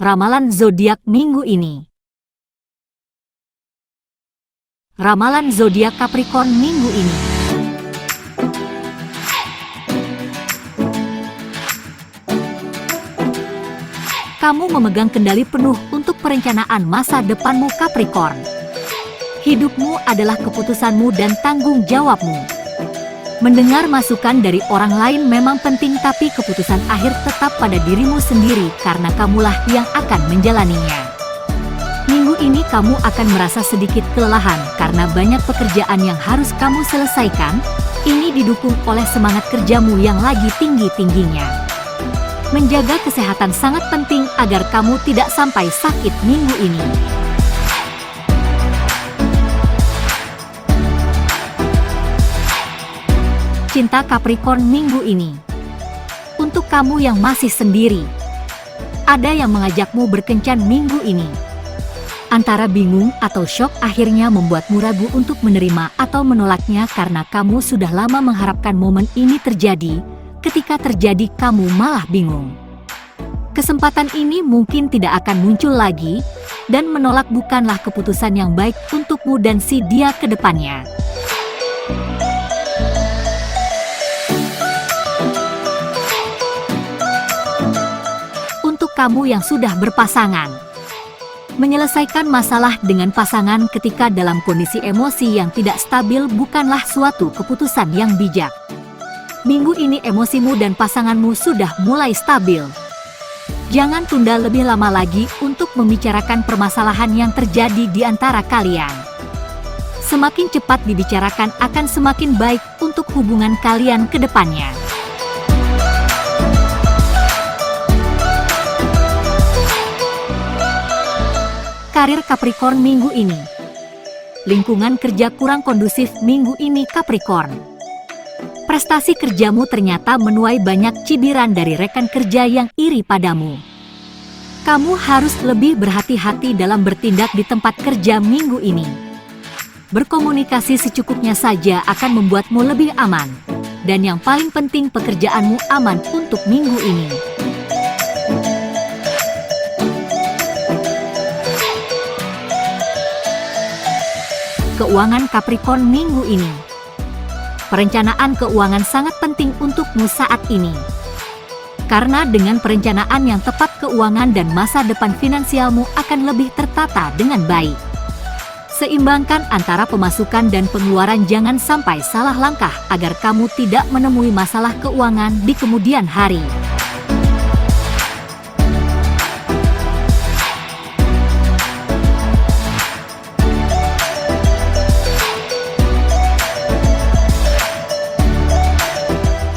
Ramalan zodiak minggu ini. Ramalan zodiak Capricorn minggu ini. Kamu memegang kendali penuh untuk perencanaan masa depanmu, Capricorn. Hidupmu adalah keputusanmu dan tanggung jawabmu. Mendengar masukan dari orang lain memang penting, tapi keputusan akhir tetap pada dirimu sendiri karena kamulah yang akan menjalaninya. Minggu ini kamu akan merasa sedikit kelelahan karena banyak pekerjaan yang harus kamu selesaikan. Ini didukung oleh semangat kerjamu yang lagi tinggi-tingginya. Menjaga kesehatan sangat penting agar kamu tidak sampai sakit minggu ini. Cinta Capricorn minggu ini. Untuk kamu yang masih sendiri, ada yang mengajakmu berkencan minggu ini. Antara bingung atau syok akhirnya membuatmu ragu untuk menerima atau menolaknya karena kamu sudah lama mengharapkan momen ini terjadi. Ketika terjadi kamu malah bingung. Kesempatan ini mungkin tidak akan muncul lagi, dan menolak bukanlah keputusan yang baik untukmu dan si dia ke depannya. Kamu yang sudah berpasangan, menyelesaikan masalah dengan pasangan ketika dalam kondisi emosi yang tidak stabil bukanlah suatu keputusan yang bijak. Minggu ini emosimu dan pasanganmu sudah mulai stabil. Jangan tunda lebih lama lagi untuk membicarakan permasalahan yang terjadi di antara kalian. Semakin cepat dibicarakan akan semakin baik untuk hubungan kalian ke depannya. Karir Capricorn minggu ini. Lingkungan kerja kurang kondusif minggu ini, Capricorn. Prestasi kerjamu ternyata menuai banyak cibiran dari rekan kerja yang iri padamu. Kamu harus lebih berhati-hati dalam bertindak di tempat kerja minggu ini. Berkomunikasi secukupnya saja akan membuatmu lebih aman. Dan yang paling penting, pekerjaanmu aman untuk minggu ini. Keuangan Capricorn minggu ini. Perencanaan keuangan sangat penting untukmu saat ini. Karena dengan perencanaan yang tepat, keuangan dan masa depan finansialmu akan lebih tertata dengan baik. Seimbangkan antara pemasukan dan pengeluaran, jangan sampai salah langkah agar kamu tidak menemui masalah keuangan di kemudian hari.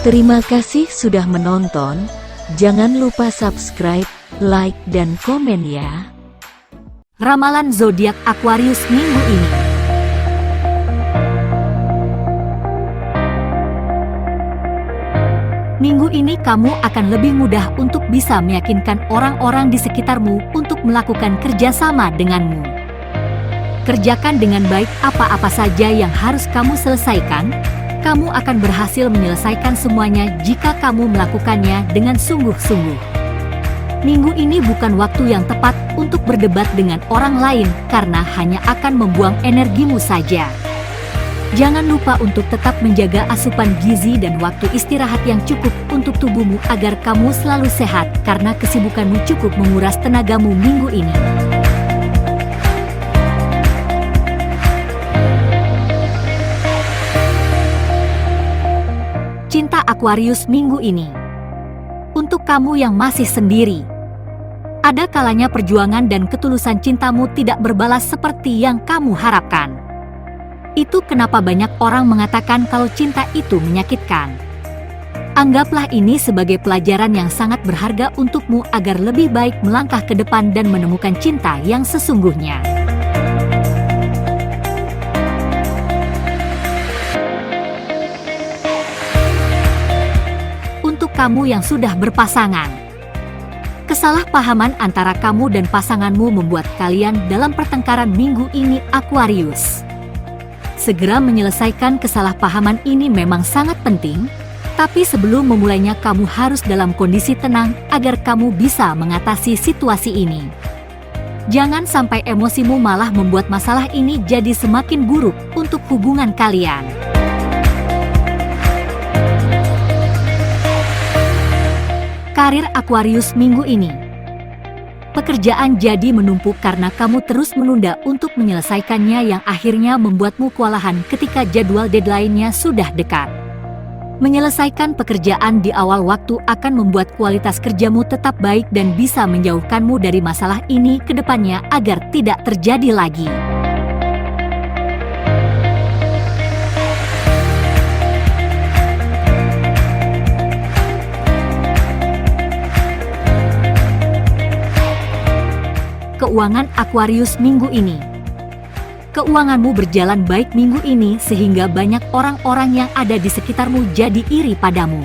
Terima kasih sudah menonton, jangan lupa subscribe, like, dan komen ya. Ramalan zodiak Aquarius minggu ini. Minggu ini kamu akan lebih mudah untuk bisa meyakinkan orang-orang di sekitarmu untuk melakukan kerjasama denganmu. Kerjakan dengan baik apa-apa saja yang harus kamu selesaikan. Kamu akan berhasil menyelesaikan semuanya jika kamu melakukannya dengan sungguh-sungguh. Minggu ini bukan waktu yang tepat untuk berdebat dengan orang lain karena hanya akan membuang energimu saja. Jangan lupa untuk tetap menjaga asupan gizi dan waktu istirahat yang cukup untuk tubuhmu agar kamu selalu sehat karena kesibukanmu cukup menguras tenagamu minggu ini. Cinta Aquarius minggu ini. Untuk kamu yang masih sendiri, ada kalanya perjuangan dan ketulusan cintamu tidak berbalas seperti yang kamu harapkan. Itu kenapa banyak orang mengatakan kalau cinta itu menyakitkan. Anggaplah ini sebagai pelajaran yang sangat berharga untukmu agar lebih baik melangkah ke depan dan menemukan cinta yang sesungguhnya. Kamu yang sudah berpasangan. Kesalahpahaman antara kamu dan pasanganmu membuat kalian dalam pertengkaran minggu ini, Aquarius. Segera menyelesaikan kesalahpahaman ini memang sangat penting, Tapi sebelum memulainya, kamu harus dalam kondisi tenang agar kamu bisa mengatasi situasi ini. Jangan sampai emosimu malah membuat masalah ini jadi semakin buruk untuk hubungan kalian. Karir Aquarius minggu ini. Pekerjaan jadi menumpuk karena kamu terus menunda untuk menyelesaikannya yang akhirnya membuatmu kewalahan ketika jadwal deadline-nya sudah dekat. Menyelesaikan pekerjaan di awal waktu akan membuat kualitas kerjamu tetap baik dan bisa menjauhkanmu dari masalah ini ke depannya agar tidak terjadi lagi. Keuangan Aquarius minggu ini. Keuanganmu berjalan baik minggu ini sehingga banyak orang-orang yang ada di sekitarmu jadi iri padamu.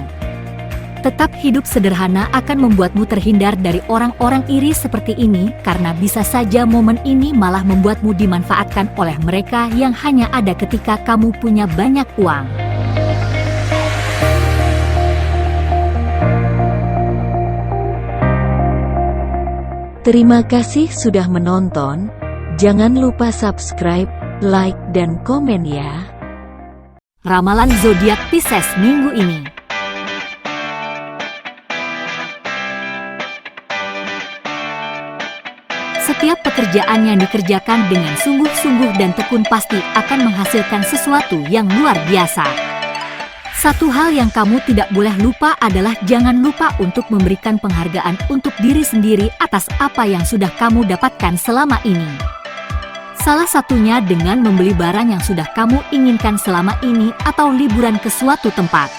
Tetap hidup sederhana akan membuatmu terhindar dari orang-orang iri seperti ini karena bisa saja momen ini malah membuatmu dimanfaatkan oleh mereka yang hanya ada ketika kamu punya banyak uang. Terima kasih sudah menonton. Jangan lupa subscribe, like, dan komen ya. Ramalan zodiak Pisces minggu ini. Setiap pekerjaan yang dikerjakan dengan sungguh-sungguh dan tekun pasti akan menghasilkan sesuatu yang luar biasa. Satu hal yang kamu tidak boleh lupa adalah jangan lupa untuk memberikan penghargaan untuk diri sendiri atas apa yang sudah kamu dapatkan selama ini. Salah satunya dengan membeli barang yang sudah kamu inginkan selama ini atau liburan ke suatu tempat.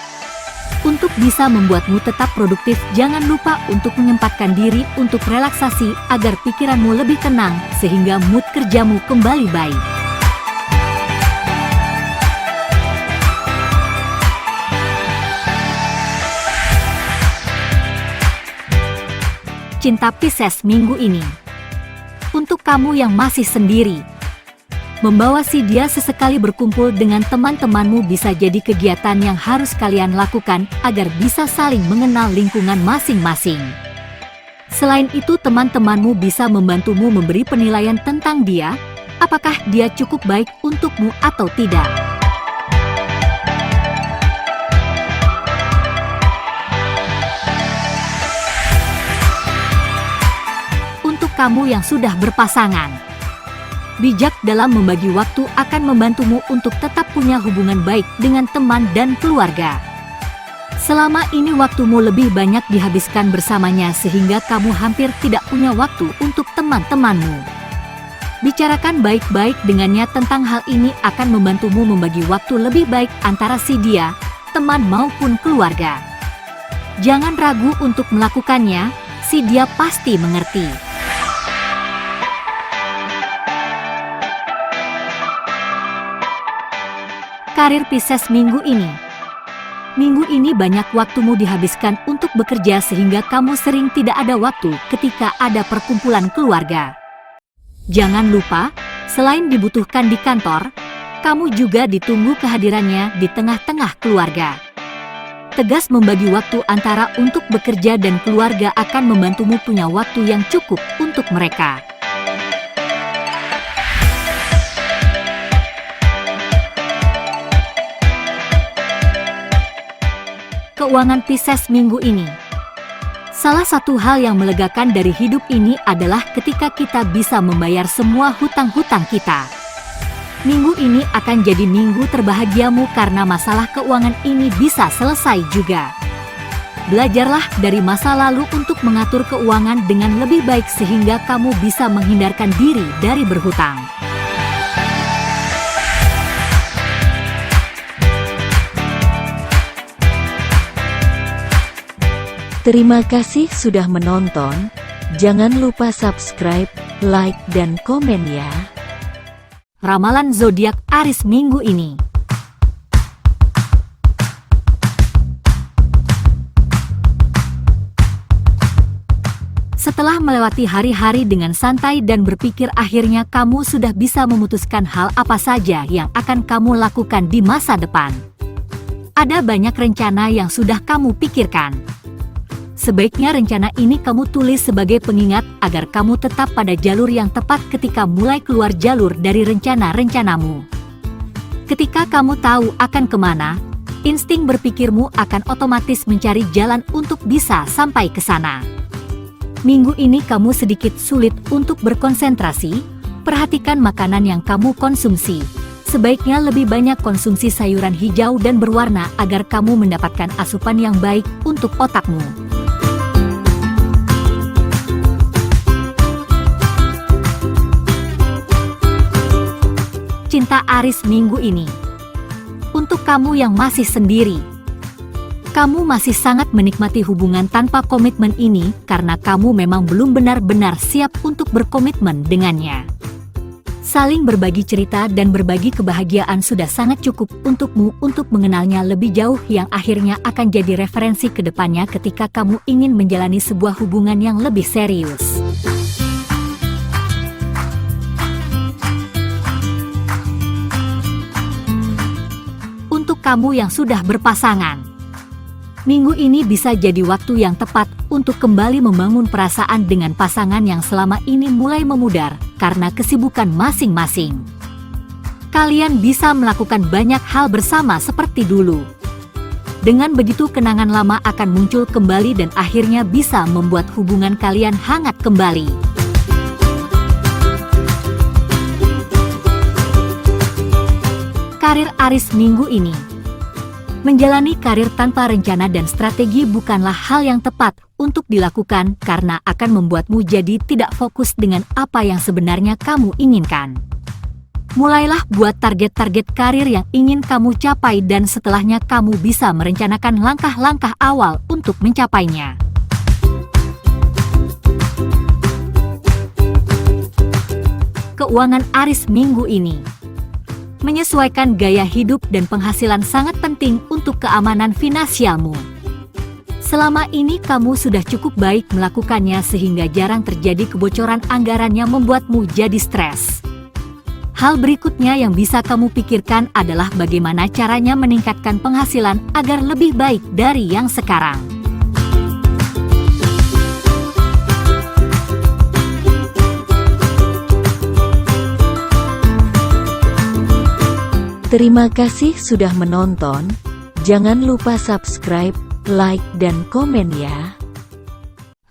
Untuk bisa membuatmu tetap produktif, jangan lupa untuk menyempatkan diri untuk relaksasi agar pikiranmu lebih tenang sehingga mood kerjamu kembali baik. Cinta Pisces minggu ini. Untuk kamu yang masih sendiri, membawa si dia sesekali berkumpul dengan teman-temanmu bisa jadi kegiatan yang harus kalian lakukan agar bisa saling mengenal lingkungan masing-masing. Selain itu, teman-temanmu bisa membantumu memberi penilaian tentang dia, apakah dia cukup baik untukmu atau tidak. Kamu yang sudah berpasangan, bijak dalam membagi waktu akan membantumu untuk tetap punya hubungan baik dengan teman dan keluarga. Selama ini waktumu lebih banyak dihabiskan bersamanya sehingga kamu hampir tidak punya waktu untuk teman-temanmu. Bicarakan baik-baik dengannya tentang hal ini akan membantumu membagi waktu lebih baik antara si dia, teman maupun keluarga. Jangan ragu untuk melakukannya, si dia pasti mengerti. Karir Pisces minggu ini. Minggu ini banyak waktumu dihabiskan untuk bekerja sehingga kamu sering tidak ada waktu ketika ada perkumpulan keluarga. Jangan lupa, selain dibutuhkan di kantor, kamu juga ditunggu kehadirannya di tengah-tengah keluarga. Tegas membagi waktu antara untuk bekerja dan keluarga akan membantumu punya waktu yang cukup untuk mereka. Keuangan Pisces minggu ini. Salah satu hal yang melegakan dari hidup ini adalah ketika kita bisa membayar semua hutang-hutang kita. Minggu ini akan jadi minggu terbahagiamu karena masalah keuangan ini bisa selesai juga. Belajarlah dari masa lalu untuk mengatur keuangan dengan lebih baik sehingga kamu bisa menghindarkan diri dari berhutang. Terima kasih sudah menonton. Jangan lupa subscribe, like, dan komen ya. Ramalan zodiak Aries minggu ini. Setelah melewati hari-hari dengan santai dan berpikir, akhirnya kamu sudah bisa memutuskan hal apa saja yang akan kamu lakukan di masa depan. Ada banyak rencana yang sudah kamu pikirkan. Sebaiknya rencana ini kamu tulis sebagai pengingat agar kamu tetap pada jalur yang tepat ketika mulai keluar jalur dari rencana-rencanamu. Ketika kamu tahu akan kemana, insting berpikirmu akan otomatis mencari jalan untuk bisa sampai ke sana. Minggu ini kamu sedikit sulit untuk berkonsentrasi. Perhatikan makanan yang kamu konsumsi. Sebaiknya lebih banyak konsumsi sayuran hijau dan berwarna agar kamu mendapatkan asupan yang baik untuk otakmu. Cinta Aries minggu ini. Untuk kamu yang masih sendiri, kamu masih sangat menikmati hubungan tanpa komitmen ini karena kamu memang belum benar-benar siap untuk berkomitmen dengannya. Saling berbagi cerita dan berbagi kebahagiaan sudah sangat cukup untukmu untuk mengenalnya lebih jauh yang akhirnya akan jadi referensi ke depannya ketika kamu ingin menjalani sebuah hubungan yang lebih serius. Untuk kamu yang sudah berpasangan, minggu ini bisa jadi waktu yang tepat untuk kembali membangun perasaan dengan pasangan yang selama ini mulai memudar karena kesibukan masing-masing. Kalian bisa melakukan banyak hal bersama seperti dulu. Dengan begitu kenangan lama akan muncul kembali dan akhirnya bisa membuat hubungan kalian hangat kembali. Karir Aries minggu ini. Menjalani karir tanpa rencana dan strategi bukanlah hal yang tepat untuk dilakukan karena akan membuatmu jadi tidak fokus dengan apa yang sebenarnya kamu inginkan. Mulailah buat target-target karir yang ingin kamu capai dan setelahnya kamu bisa merencanakan langkah-langkah awal untuk mencapainya. Keuangan Aries minggu ini. Menyesuaikan gaya hidup dan penghasilan sangat penting untuk keamanan finansialmu. Selama ini kamu sudah cukup baik melakukannya sehingga jarang terjadi kebocoran anggaran yang membuatmu jadi stres. Hal berikutnya yang bisa kamu pikirkan adalah bagaimana caranya meningkatkan penghasilan agar lebih baik dari yang sekarang. Terima kasih sudah menonton. Jangan lupa subscribe, like, dan komen ya.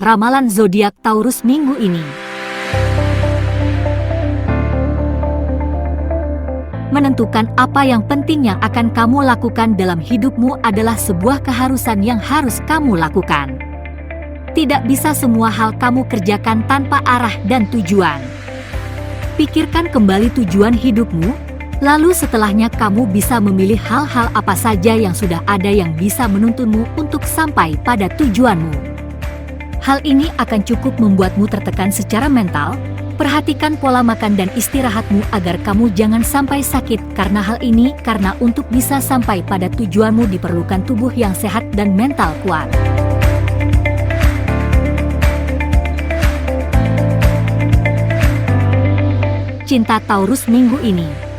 Ramalan zodiak Taurus minggu ini. Menentukan apa yang penting yang akan kamu lakukan dalam hidupmu adalah sebuah keharusan yang harus kamu lakukan. Tidak bisa semua hal kamu kerjakan tanpa arah dan tujuan. Pikirkan kembali tujuan hidupmu. Lalu setelahnya kamu bisa memilih hal-hal apa saja yang sudah ada yang bisa menuntunmu untuk sampai pada tujuanmu. Hal ini akan cukup membuatmu tertekan secara mental. Perhatikan pola makan dan istirahatmu agar kamu jangan sampai sakit karena hal ini, karena untuk bisa sampai pada tujuanmu diperlukan tubuh yang sehat dan mental kuat. Cinta Taurus minggu ini.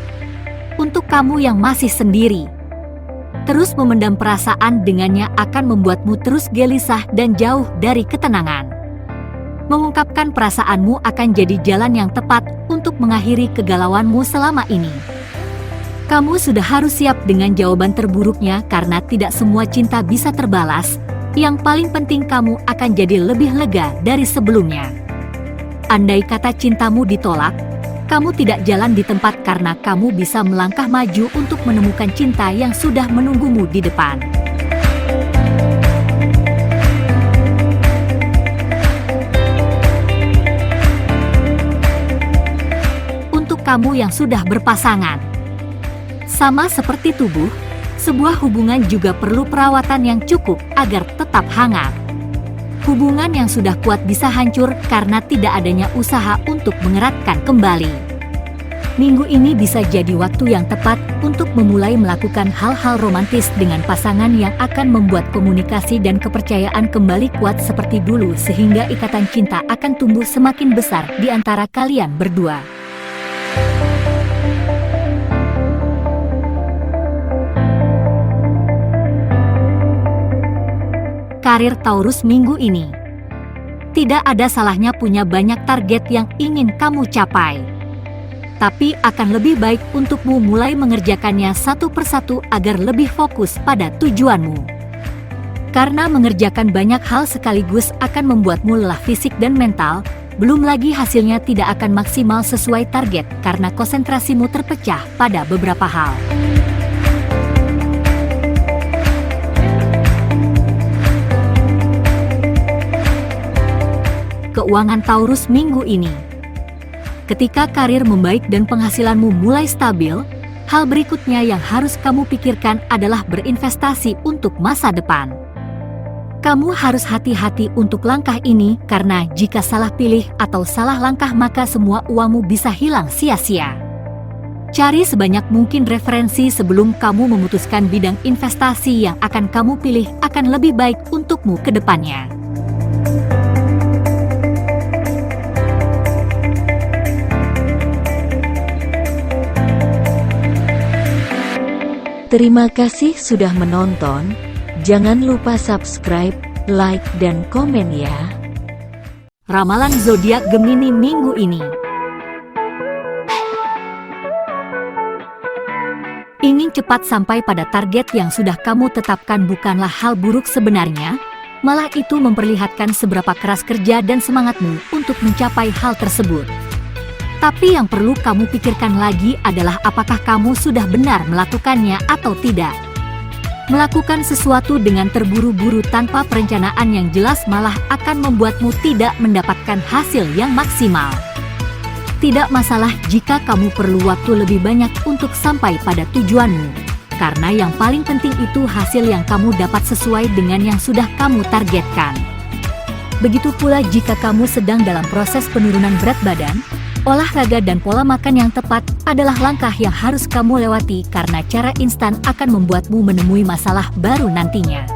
Untuk kamu yang masih sendiri, terus memendam perasaan dengannya akan membuatmu terus gelisah dan jauh dari ketenangan. Mengungkapkan perasaanmu akan jadi jalan yang tepat untuk mengakhiri kegalauanmu selama ini. Kamu sudah harus siap dengan jawaban terburuknya karena tidak semua cinta bisa terbalas. Yang paling penting kamu akan jadi lebih lega dari sebelumnya. Andai kata cintamu ditolak, kamu tidak jalan di tempat karena kamu bisa melangkah maju untuk menemukan cinta yang sudah menunggumu di depan. Untuk kamu yang sudah berpasangan, sama seperti tubuh, sebuah hubungan juga perlu perawatan yang cukup agar tetap hangat. Hubungan yang sudah kuat bisa hancur karena tidak adanya usaha untuk mengeratkan kembali. Minggu ini bisa jadi waktu yang tepat untuk memulai melakukan hal-hal romantis dengan pasangan yang akan membuat komunikasi dan kepercayaan kembali kuat seperti dulu sehingga ikatan cinta akan tumbuh semakin besar di antara kalian berdua. karir Taurus minggu ini. Tidak ada salahnya punya banyak target yang ingin kamu capai. Tapi akan lebih baik untukmu mulai mengerjakannya satu persatu agar lebih fokus pada tujuanmu. Karena mengerjakan banyak hal sekaligus akan membuatmu lelah fisik dan mental, belum lagi hasilnya tidak akan maksimal sesuai target karena konsentrasimu terpecah pada beberapa hal. Keuangan Taurus minggu ini. Ketika karir membaik dan penghasilanmu mulai stabil, hal berikutnya yang harus kamu pikirkan adalah berinvestasi untuk masa depan. Kamu harus hati-hati untuk langkah ini karena jika salah pilih atau salah langkah maka semua uangmu bisa hilang sia-sia. Cari sebanyak mungkin referensi sebelum kamu memutuskan bidang investasi yang akan kamu pilih akan lebih baik untukmu ke depannya. Terima kasih sudah menonton. Jangan lupa subscribe, like, dan komen ya. Ramalan zodiak Gemini minggu ini. Ingin cepat sampai pada target yang sudah kamu tetapkan bukanlah hal buruk sebenarnya, malah itu memperlihatkan seberapa keras kerja dan semangatmu untuk mencapai hal tersebut. Tapi yang perlu kamu pikirkan lagi adalah apakah kamu sudah benar melakukannya atau tidak. Melakukan sesuatu dengan terburu-buru tanpa perencanaan yang jelas malah akan membuatmu tidak mendapatkan hasil yang maksimal. Tidak masalah jika kamu perlu waktu lebih banyak untuk sampai pada tujuanmu, karena yang paling penting itu hasil yang kamu dapat sesuai dengan yang sudah kamu targetkan. Begitu pula jika kamu sedang dalam proses penurunan berat badan, olahraga dan pola makan yang tepat adalah langkah yang harus kamu lewati karena cara instan akan membuatmu menemui masalah baru nantinya.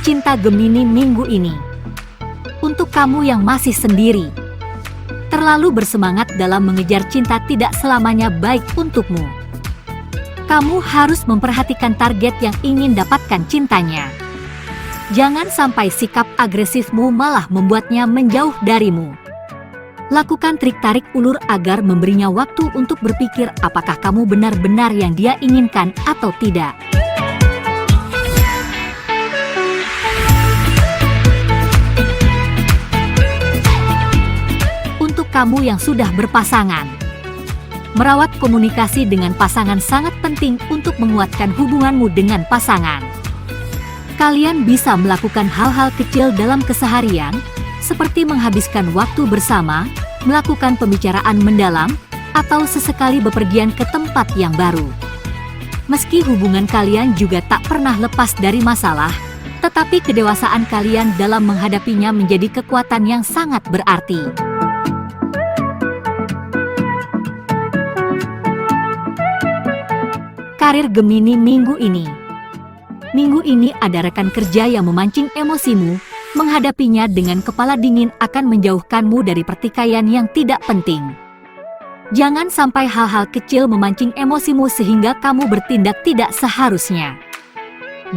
Cinta Gemini minggu ini. Untuk kamu yang masih sendiri, terlalu bersemangat dalam mengejar cinta tidak selamanya baik untukmu. Kamu harus memperhatikan target yang ingin dapatkan cintanya. Jangan sampai sikap agresifmu malah membuatnya menjauh darimu. Lakukan trik tarik ulur agar memberinya waktu untuk berpikir apakah kamu benar-benar yang dia inginkan atau tidak. Untuk kamu yang sudah berpasangan, merawat komunikasi dengan pasangan sangat penting untuk menguatkan hubunganmu dengan pasangan. Kalian bisa melakukan hal-hal kecil dalam keseharian, seperti menghabiskan waktu bersama, melakukan pembicaraan mendalam, atau sesekali bepergian ke tempat yang baru. Meski hubungan kalian juga tak pernah lepas dari masalah, tetapi kedewasaan kalian dalam menghadapinya menjadi kekuatan yang sangat berarti. Karir Gemini minggu ini. Minggu ini ada rekan kerja yang memancing emosimu, menghadapinya dengan kepala dingin akan menjauhkanmu dari pertikaian yang tidak penting. Jangan sampai hal-hal kecil memancing emosimu sehingga kamu bertindak tidak seharusnya.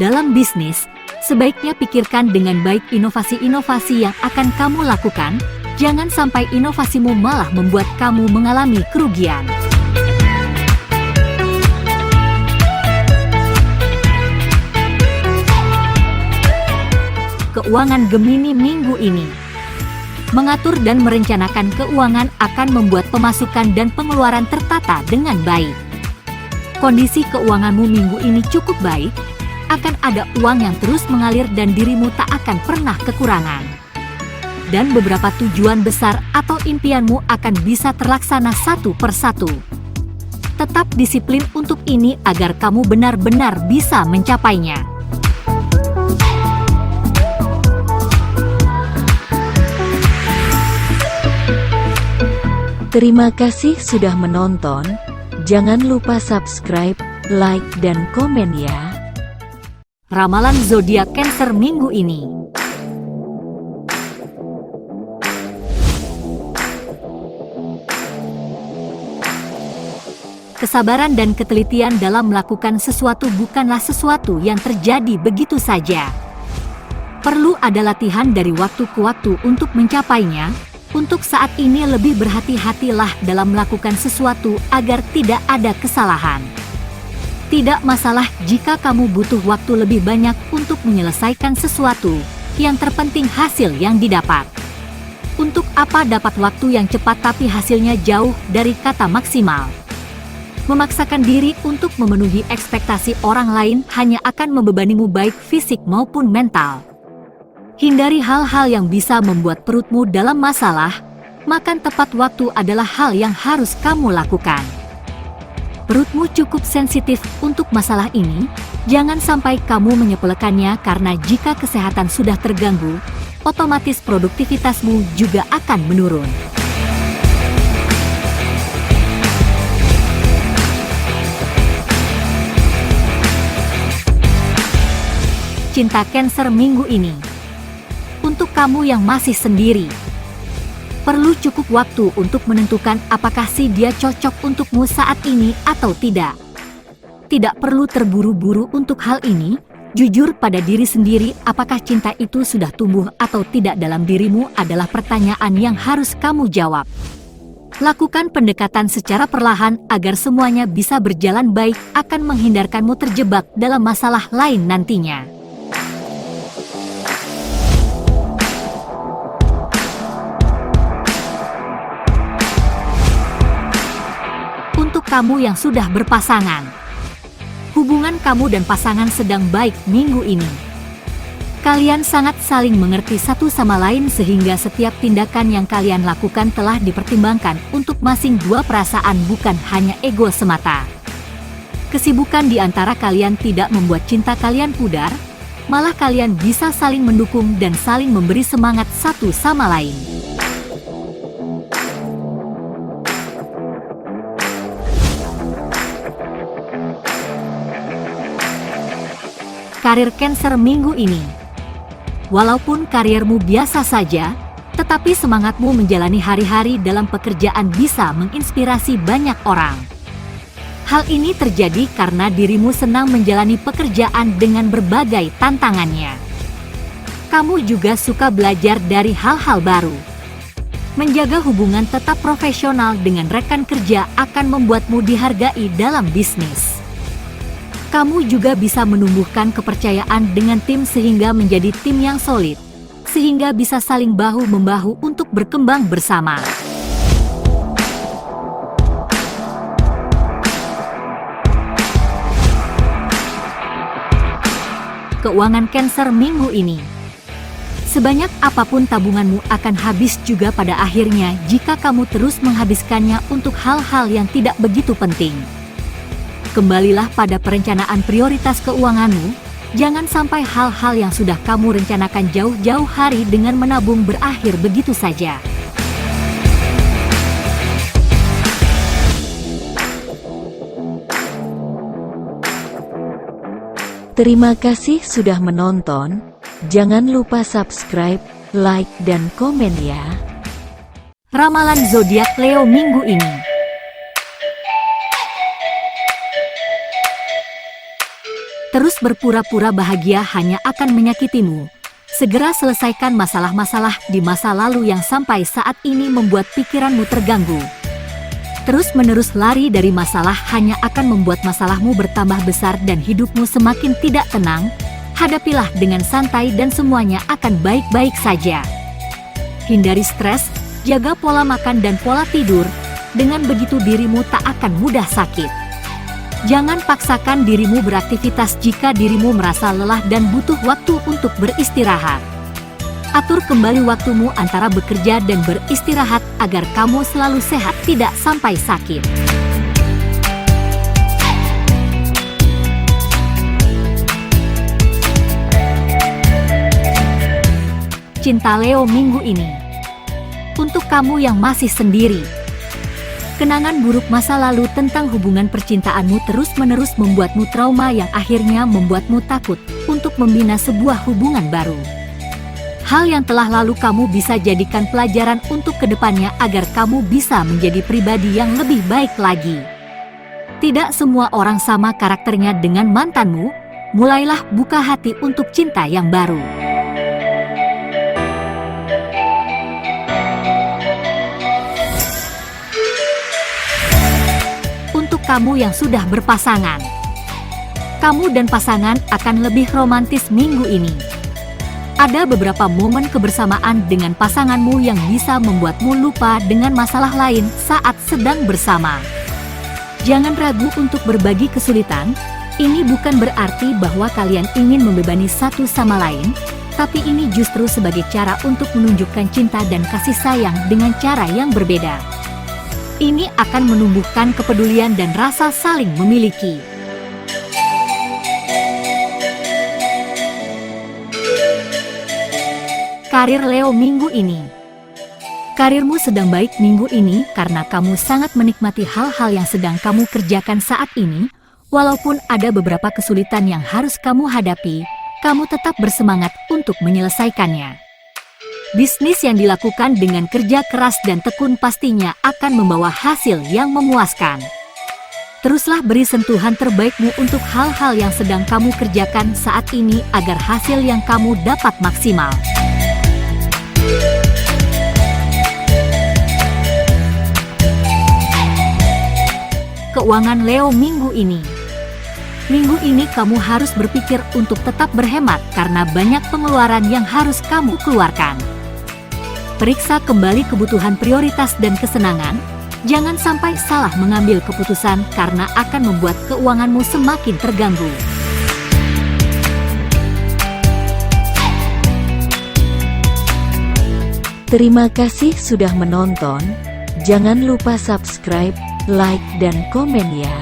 Dalam bisnis, sebaiknya pikirkan dengan baik inovasi-inovasi yang akan kamu lakukan, jangan sampai inovasimu malah membuat kamu mengalami kerugian. Keuangan Gemini minggu ini. Mengatur dan merencanakan keuangan akan membuat pemasukan dan pengeluaran tertata dengan baik. Kondisi keuanganmu minggu ini cukup baik, akan ada uang yang terus mengalir dan dirimu tak akan pernah kekurangan. Dan beberapa tujuan besar atau impianmu akan bisa terlaksana satu persatu. Tetap disiplin untuk ini agar kamu benar-benar bisa mencapainya. Terima kasih sudah menonton. Jangan lupa subscribe, like, dan komen ya. Ramalan zodiak Cancer minggu ini. Kesabaran dan ketelitian dalam melakukan sesuatu bukanlah sesuatu yang terjadi begitu saja. Perlu ada latihan dari waktu ke waktu untuk mencapainya. Untuk saat ini lebih berhati-hatilah dalam melakukan sesuatu agar tidak ada kesalahan. Tidak masalah jika kamu butuh waktu lebih banyak untuk menyelesaikan sesuatu. Yang terpenting hasil yang didapat. Untuk apa dapat waktu yang cepat tapi hasilnya jauh dari kata maksimal? Memaksakan diri untuk memenuhi ekspektasi orang lain hanya akan membebanimu baik fisik maupun mental. Hindari hal-hal yang bisa membuat perutmu dalam masalah. Makan tepat waktu adalah hal yang harus kamu lakukan. Perutmu cukup sensitif untuk masalah ini. Jangan sampai kamu menyepelekannya karena jika kesehatan sudah terganggu, otomatis produktivitasmu juga akan menurun. Cinta Cancer minggu ini. Untuk kamu yang masih sendiri, perlu cukup waktu untuk menentukan apakah si dia cocok untukmu saat ini atau tidak. Tidak perlu terburu-buru untuk hal ini. Jujur pada diri sendiri, apakah cinta itu sudah tumbuh atau tidak dalam dirimu adalah pertanyaan yang harus kamu jawab. Lakukan pendekatan secara perlahan agar semuanya bisa berjalan baik, akan menghindarkanmu terjebak dalam masalah lain nantinya. Untuk kamu yang sudah berpasangan, hubungan kamu dan pasangan sedang baik minggu ini. Kalian sangat saling mengerti satu sama lain sehingga setiap tindakan yang kalian lakukan telah dipertimbangkan untuk masing dua perasaan, bukan hanya ego semata. Kesibukan di antara kalian tidak membuat cinta kalian pudar, malah kalian bisa saling mendukung dan saling memberi semangat satu sama lain. Karir Cancer minggu ini. Walaupun kariermu biasa saja, tetapi semangatmu menjalani hari-hari dalam pekerjaan bisa menginspirasi banyak orang. Hal ini terjadi karena dirimu senang menjalani pekerjaan dengan berbagai tantangannya. Kamu juga suka belajar dari hal-hal baru. Menjaga hubungan tetap profesional dengan rekan kerja akan membuatmu dihargai dalam bisnis. Kamu juga bisa menumbuhkan kepercayaan dengan tim sehingga menjadi tim yang solid, sehingga bisa saling bahu-membahu untuk berkembang bersama. Keuangan Cancer minggu ini. Sebanyak apapun tabunganmu akan habis juga pada akhirnya jika kamu terus menghabiskannya untuk hal-hal yang tidak begitu penting. Kembalilah pada perencanaan prioritas keuanganmu. Jangan sampai hal-hal yang sudah kamu rencanakan jauh-jauh hari dengan menabung berakhir begitu saja. Terima kasih sudah menonton. Jangan lupa subscribe, like, dan komen ya. Ramalan zodiak Leo minggu ini. Terus berpura-pura bahagia hanya akan menyakitimu. Segera selesaikan masalah-masalah di masa lalu yang sampai saat ini membuat pikiranmu terganggu. Terus-menerus lari dari masalah hanya akan membuat masalahmu bertambah besar dan hidupmu semakin tidak tenang. Hadapilah dengan santai dan semuanya akan baik-baik saja. Hindari stres, jaga pola makan dan pola tidur. Dengan begitu dirimu tak akan mudah sakit. Jangan paksakan dirimu beraktivitas jika dirimu merasa lelah dan butuh waktu untuk beristirahat. Atur kembali waktumu antara bekerja dan beristirahat agar kamu selalu sehat, tidak sampai sakit. Cinta Leo minggu ini. Untuk kamu yang masih sendiri, kenangan buruk masa lalu tentang hubungan percintaanmu terus-menerus membuatmu trauma yang akhirnya membuatmu takut untuk membina sebuah hubungan baru. Hal yang telah lalu kamu bisa jadikan pelajaran untuk kedepannya agar kamu bisa menjadi pribadi yang lebih baik lagi. Tidak semua orang sama karakternya dengan mantanmu. Mulailah buka hati untuk cinta yang baru. Untuk kamu yang sudah berpasangan, kamu dan pasangan akan lebih romantis minggu ini. Ada beberapa momen kebersamaan dengan pasanganmu yang bisa membuatmu lupa dengan masalah lain saat sedang bersama. Jangan ragu untuk berbagi kesulitan. Ini bukan berarti bahwa kalian ingin membebani satu sama lain, tapi ini justru sebagai cara untuk menunjukkan cinta dan kasih sayang dengan cara yang berbeda. Ini akan menumbuhkan kepedulian dan rasa saling memiliki. Karir Leo minggu ini. Karirmu sedang baik minggu ini karena kamu sangat menikmati hal-hal yang sedang kamu kerjakan saat ini. Walaupun ada beberapa kesulitan yang harus kamu hadapi, kamu tetap bersemangat untuk menyelesaikannya. Bisnis yang dilakukan dengan kerja keras dan tekun pastinya akan membawa hasil yang memuaskan. Teruslah beri sentuhan terbaikmu untuk hal-hal yang sedang kamu kerjakan saat ini agar hasil yang kamu dapat maksimal. Keuangan Leo minggu ini. Minggu ini kamu harus berpikir untuk tetap berhemat karena banyak pengeluaran yang harus kamu keluarkan. Periksa kembali kebutuhan prioritas dan kesenangan. Jangan sampai salah mengambil keputusan karena akan membuat keuanganmu semakin terganggu. Terima kasih sudah menonton. Jangan lupa subscribe, like, dan komen ya.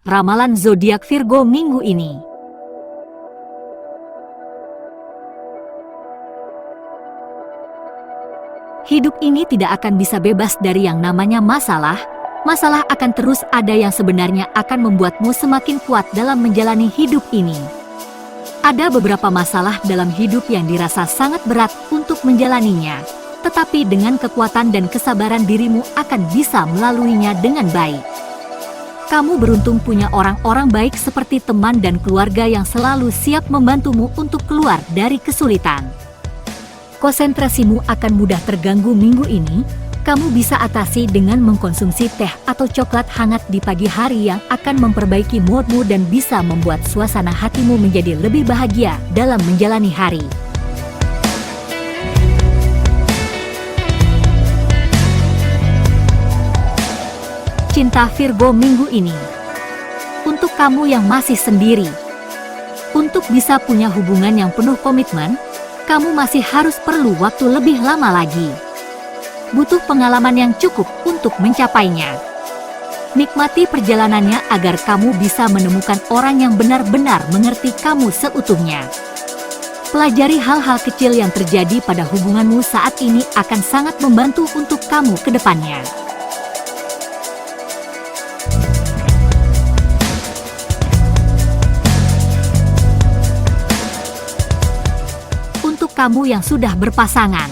Ramalan zodiak Virgo minggu ini. Hidup ini tidak akan bisa bebas dari yang namanya masalah. Masalah akan terus ada yang sebenarnya akan membuatmu semakin kuat dalam menjalani hidup ini. Ada beberapa masalah dalam hidup yang dirasa sangat berat untuk menjalaninya. Tetapi dengan kekuatan dan kesabaran dirimu akan bisa melaluinya dengan baik. Kamu beruntung punya orang-orang baik seperti teman dan keluarga yang selalu siap membantumu untuk keluar dari kesulitan. Konsentrasimu akan mudah terganggu minggu ini. Kamu bisa atasi dengan mengkonsumsi teh atau coklat hangat di pagi hari yang akan memperbaiki moodmu dan bisa membuat suasana hatimu menjadi lebih bahagia dalam menjalani hari. Cinta Virgo minggu ini. Untuk kamu yang masih sendiri, untuk bisa punya hubungan yang penuh komitmen, kamu masih harus perlu waktu lebih lama lagi. Butuh pengalaman yang cukup untuk mencapainya. Nikmati perjalanannya agar kamu bisa menemukan orang yang benar-benar mengerti kamu seutuhnya. Pelajari hal-hal kecil yang terjadi pada hubunganmu saat ini akan sangat membantu untuk kamu ke depannya. Kamu yang sudah berpasangan.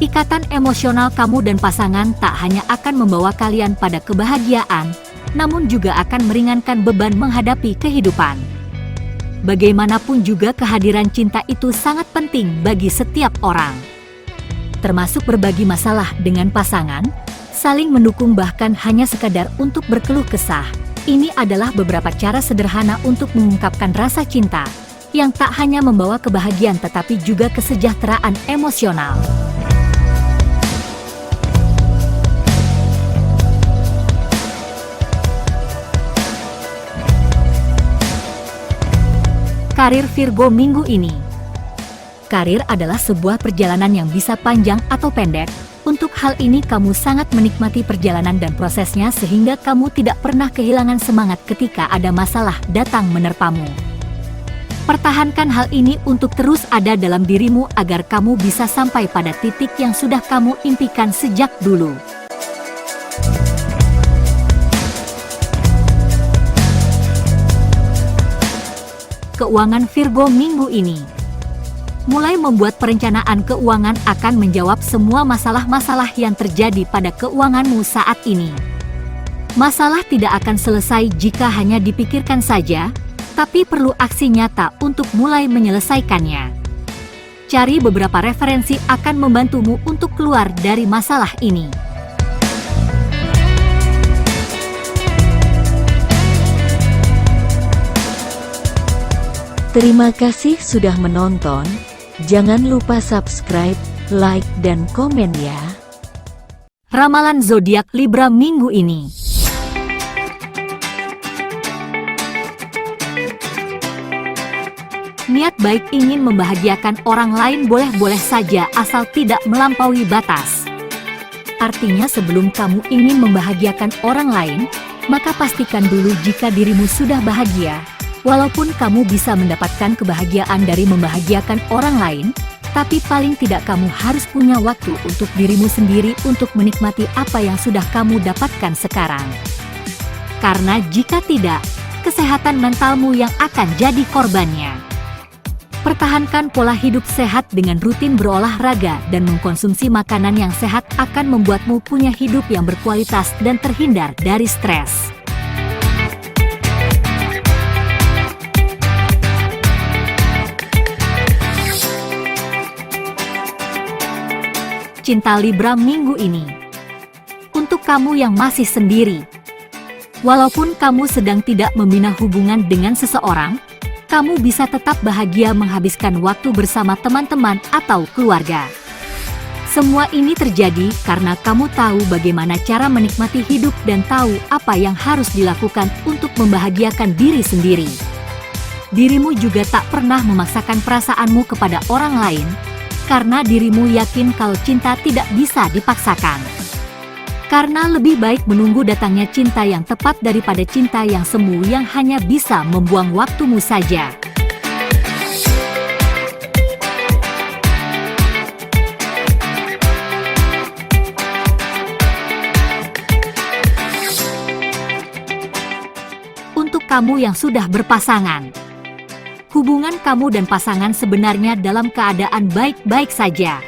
Ikatan emosional kamu dan pasangan tak hanya akan membawa kalian pada kebahagiaan, namun juga akan meringankan beban menghadapi kehidupan. Bagaimanapun juga kehadiran cinta itu sangat penting bagi setiap orang. Termasuk berbagi masalah dengan pasangan, saling mendukung bahkan hanya sekadar untuk berkeluh kesah. Ini adalah beberapa cara sederhana untuk mengungkapkan rasa cinta, yang tak hanya membawa kebahagiaan tetapi juga kesejahteraan emosional. Karir Virgo minggu ini. Karir adalah sebuah perjalanan yang bisa panjang atau pendek. Untuk hal ini kamu sangat menikmati perjalanan dan prosesnya sehingga kamu tidak pernah kehilangan semangat ketika ada masalah datang menerpamu. Pertahankan hal ini untuk terus ada dalam dirimu agar kamu bisa sampai pada titik yang sudah kamu impikan sejak dulu. Keuangan Virgo minggu ini. Mulai membuat perencanaan keuangan akan menjawab semua masalah-masalah yang terjadi pada keuanganmu saat ini. Masalah tidak akan selesai jika hanya dipikirkan saja, tapi perlu aksi nyata untuk mulai menyelesaikannya. Cari beberapa referensi akan membantumu untuk keluar dari masalah ini. Terima kasih sudah menonton. Jangan lupa subscribe, like, dan komen ya. Ramalan zodiak Libra minggu ini. Niat baik ingin membahagiakan orang lain boleh-boleh saja asal tidak melampaui batas. Artinya sebelum kamu ingin membahagiakan orang lain, maka pastikan dulu jika dirimu sudah bahagia. Walaupun kamu bisa mendapatkan kebahagiaan dari membahagiakan orang lain, tapi paling tidak kamu harus punya waktu untuk dirimu sendiri untuk menikmati apa yang sudah kamu dapatkan sekarang. Karena jika tidak, kesehatan mentalmu yang akan jadi korbannya. Pertahankan pola hidup sehat dengan rutin berolahraga dan mengkonsumsi makanan yang sehat akan membuatmu punya hidup yang berkualitas dan terhindar dari stres. Cinta Libra minggu ini. Untuk kamu yang masih sendiri. Walaupun kamu sedang tidak membina hubungan dengan seseorang, kamu bisa tetap bahagia menghabiskan waktu bersama teman-teman atau keluarga. Semua ini terjadi karena kamu tahu bagaimana cara menikmati hidup dan tahu apa yang harus dilakukan untuk membahagiakan diri sendiri. Dirimu juga tak pernah memaksakan perasaanmu kepada orang lain, karena dirimu yakin kalau cinta tidak bisa dipaksakan. Karena lebih baik menunggu datangnya cinta yang tepat daripada cinta yang semu yang hanya bisa membuang waktumu saja. Untuk kamu yang sudah berpasangan, hubungan kamu dan pasangan sebenarnya dalam keadaan baik-baik saja.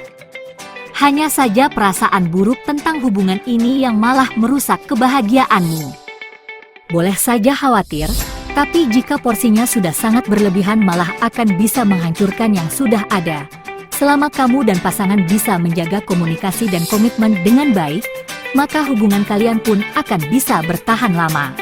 Hanya saja perasaan buruk tentang hubungan ini yang malah merusak kebahagiaanmu. Boleh saja khawatir, tapi jika porsinya sudah sangat berlebihan malah akan bisa menghancurkan yang sudah ada. Selama kamu dan pasangan bisa menjaga komunikasi dan komitmen dengan baik, maka hubungan kalian pun akan bisa bertahan lama.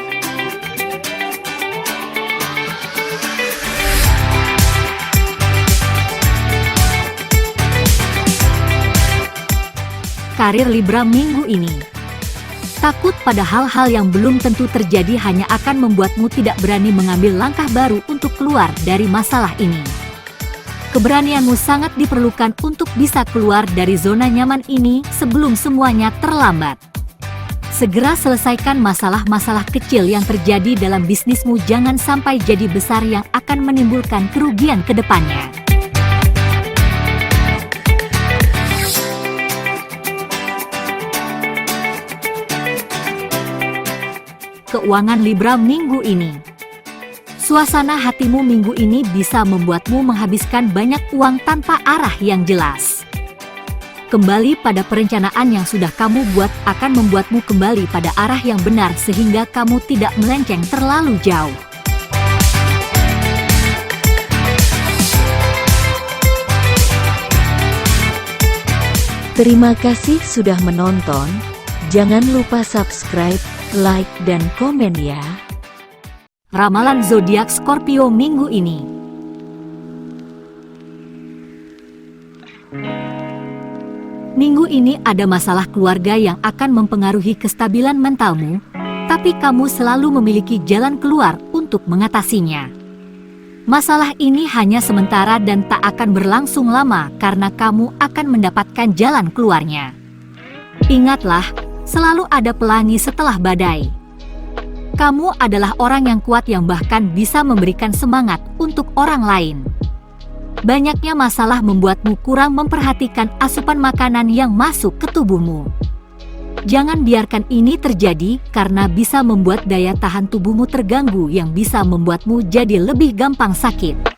Karir Libra minggu ini. Takut pada hal-hal yang belum tentu terjadi hanya akan membuatmu tidak berani mengambil langkah baru untuk keluar dari masalah ini. Keberanianmu sangat diperlukan untuk bisa keluar dari zona nyaman ini sebelum semuanya terlambat. Segera selesaikan masalah-masalah kecil yang terjadi dalam bisnismu, jangan sampai jadi besar yang akan menimbulkan kerugian ke depannya. Keuangan Libra minggu ini. Suasana hatimu minggu ini bisa membuatmu menghabiskan banyak uang tanpa arah yang jelas. Kembali pada perencanaan yang sudah kamu buat akan membuatmu kembali pada arah yang benar sehingga kamu tidak melenceng terlalu jauh. Terima kasih sudah menonton. Jangan lupa subscribe, like, dan komen ya. Ramalan zodiak Scorpio minggu ini. Minggu ini ada masalah keluarga yang akan mempengaruhi kestabilan mentalmu, tapi kamu selalu memiliki jalan keluar untuk mengatasinya. Masalah ini hanya sementara dan tak akan berlangsung lama karena kamu akan mendapatkan jalan keluarnya. Ingatlah, selalu ada pelangi setelah badai. Kamu adalah orang yang kuat yang bahkan bisa memberikan semangat untuk orang lain. Banyaknya masalah membuatmu kurang memperhatikan asupan makanan yang masuk ke tubuhmu. Jangan biarkan ini terjadi karena bisa membuat daya tahan tubuhmu terganggu yang bisa membuatmu jadi lebih gampang sakit.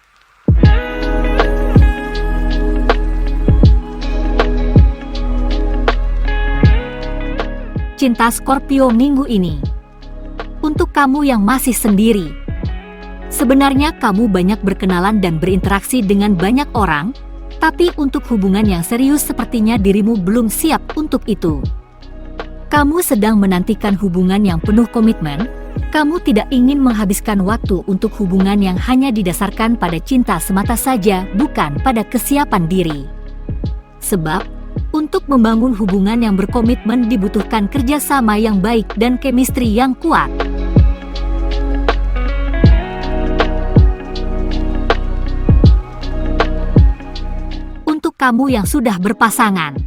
Cinta Scorpio minggu ini. kamu yang masih sendiri, sebenarnya kamu banyak berkenalan dan berinteraksi dengan banyak orang, tapi untuk hubungan yang serius sepertinya dirimu belum siap untuk itu. Kamu sedang menantikan hubungan yang penuh komitmen. Kamu tidak ingin menghabiskan waktu untuk hubungan yang hanya didasarkan pada cinta semata saja, bukan pada kesiapan diri. Sebab, untuk membangun hubungan yang berkomitmen dibutuhkan kerjasama yang baik dan chemistry yang kuat. Untuk kamu yang sudah berpasangan,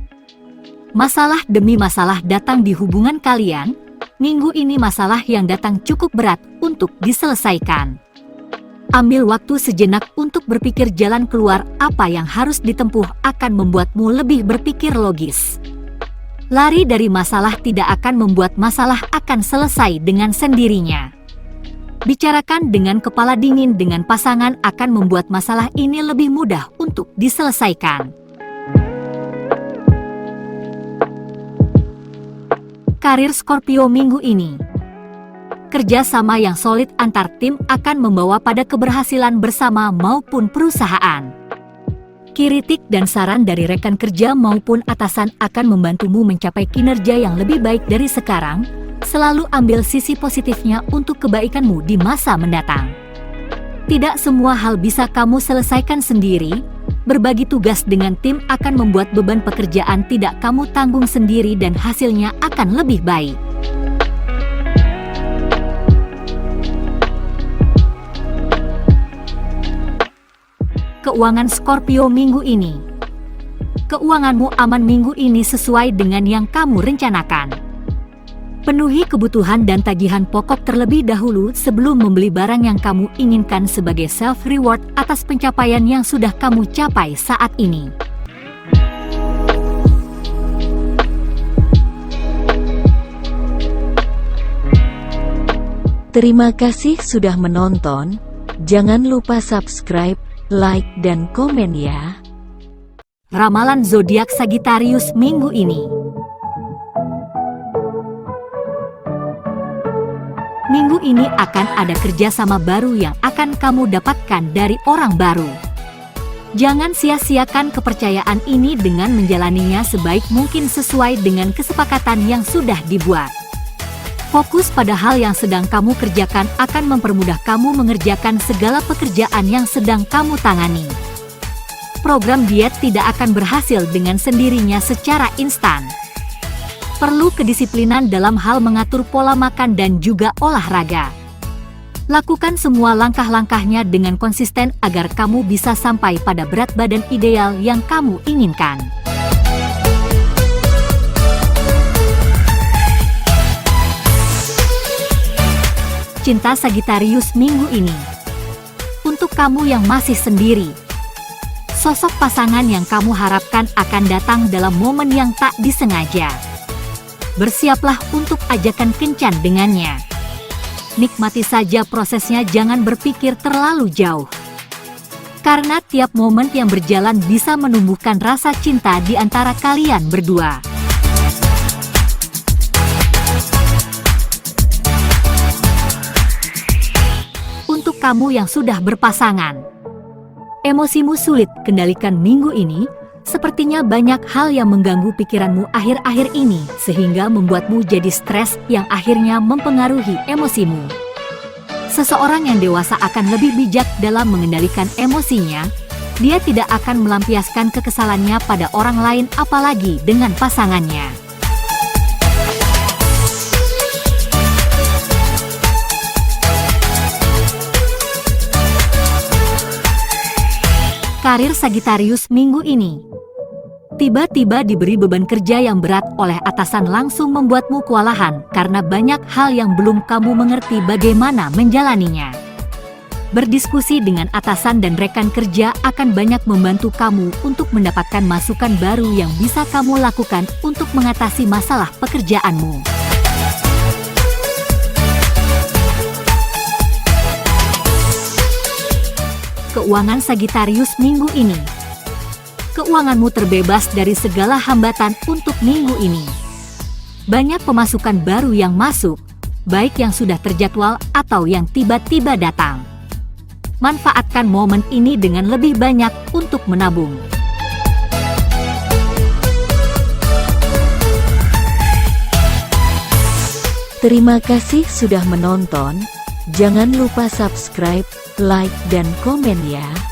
masalah demi masalah datang di hubungan kalian. Minggu ini masalah yang datang cukup berat untuk diselesaikan. Ambil waktu sejenak untuk berpikir jalan keluar apa yang harus ditempuh akan membuatmu lebih berpikir logis. Lari dari masalah tidak akan membuat masalah akan selesai dengan sendirinya. Bicarakan dengan kepala dingin dengan pasangan akan membuat masalah ini lebih mudah untuk diselesaikan. Karir Scorpio minggu ini. Kerja sama yang solid antar tim akan membawa pada keberhasilan bersama maupun perusahaan. Kritik dan saran dari rekan kerja maupun atasan akan membantumu mencapai kinerja yang lebih baik dari sekarang. Selalu ambil sisi positifnya untuk kebaikanmu di masa mendatang. Tidak semua hal bisa kamu selesaikan sendiri. Berbagi tugas dengan tim akan membuat beban pekerjaan tidak kamu tanggung sendiri dan hasilnya akan lebih baik. Keuangan Scorpio minggu ini. Keuanganmu aman minggu ini sesuai dengan yang kamu rencanakan. Penuhi kebutuhan dan tagihan pokok terlebih dahulu sebelum membeli barang yang kamu inginkan sebagai self-reward atas pencapaian yang sudah kamu capai saat ini. Terima kasih sudah menonton. Jangan lupa subscribe, like, dan komen ya. Ramalan zodiak Sagittarius minggu ini. Minggu ini akan ada kerjasama baru yang akan kamu dapatkan dari orang baru. Jangan sia-siakan kepercayaan ini dengan menjalaninya sebaik mungkin sesuai dengan kesepakatan yang sudah dibuat. Fokus pada hal yang sedang kamu kerjakan akan mempermudah kamu mengerjakan segala pekerjaan yang sedang kamu tangani. Program diet tidak akan berhasil dengan sendirinya secara instan. Perlu kedisiplinan dalam hal mengatur pola makan dan juga olahraga. Lakukan semua langkah-langkahnya dengan konsisten agar kamu bisa sampai pada berat badan ideal yang kamu inginkan. Cinta Sagittarius minggu ini. Untuk kamu yang masih sendiri, sosok pasangan yang kamu harapkan akan datang dalam momen yang tak disengaja. Bersiaplah untuk ajakan kencan dengannya. Nikmati saja prosesnya, jangan berpikir terlalu jauh. Karena tiap momen yang berjalan bisa menumbuhkan rasa cinta di antara kalian berdua. Untuk kamu yang sudah berpasangan, emosimu sulit kendalikan minggu ini. Sepertinya banyak hal yang mengganggu pikiranmu akhir-akhir ini sehingga membuatmu jadi stres yang akhirnya mempengaruhi emosimu. Seseorang yang dewasa akan lebih bijak dalam mengendalikan emosinya. Dia tidak akan melampiaskan kekesalannya pada orang lain apalagi dengan pasangannya. Karir Sagittarius minggu ini. Tiba-tiba diberi beban kerja yang berat oleh atasan langsung membuatmu kewalahan karena banyak hal yang belum kamu mengerti bagaimana menjalaninya. Berdiskusi dengan atasan dan rekan kerja akan banyak membantu kamu untuk mendapatkan masukan baru yang bisa kamu lakukan untuk mengatasi masalah pekerjaanmu. Keuangan Sagittarius minggu ini. Keuanganmu terbebas dari segala hambatan untuk minggu ini. Banyak pemasukan baru yang masuk, baik yang sudah terjadwal atau yang tiba-tiba datang. Manfaatkan momen ini dengan lebih banyak untuk menabung. Terima kasih sudah menonton. Jangan lupa subscribe, like, dan komen ya.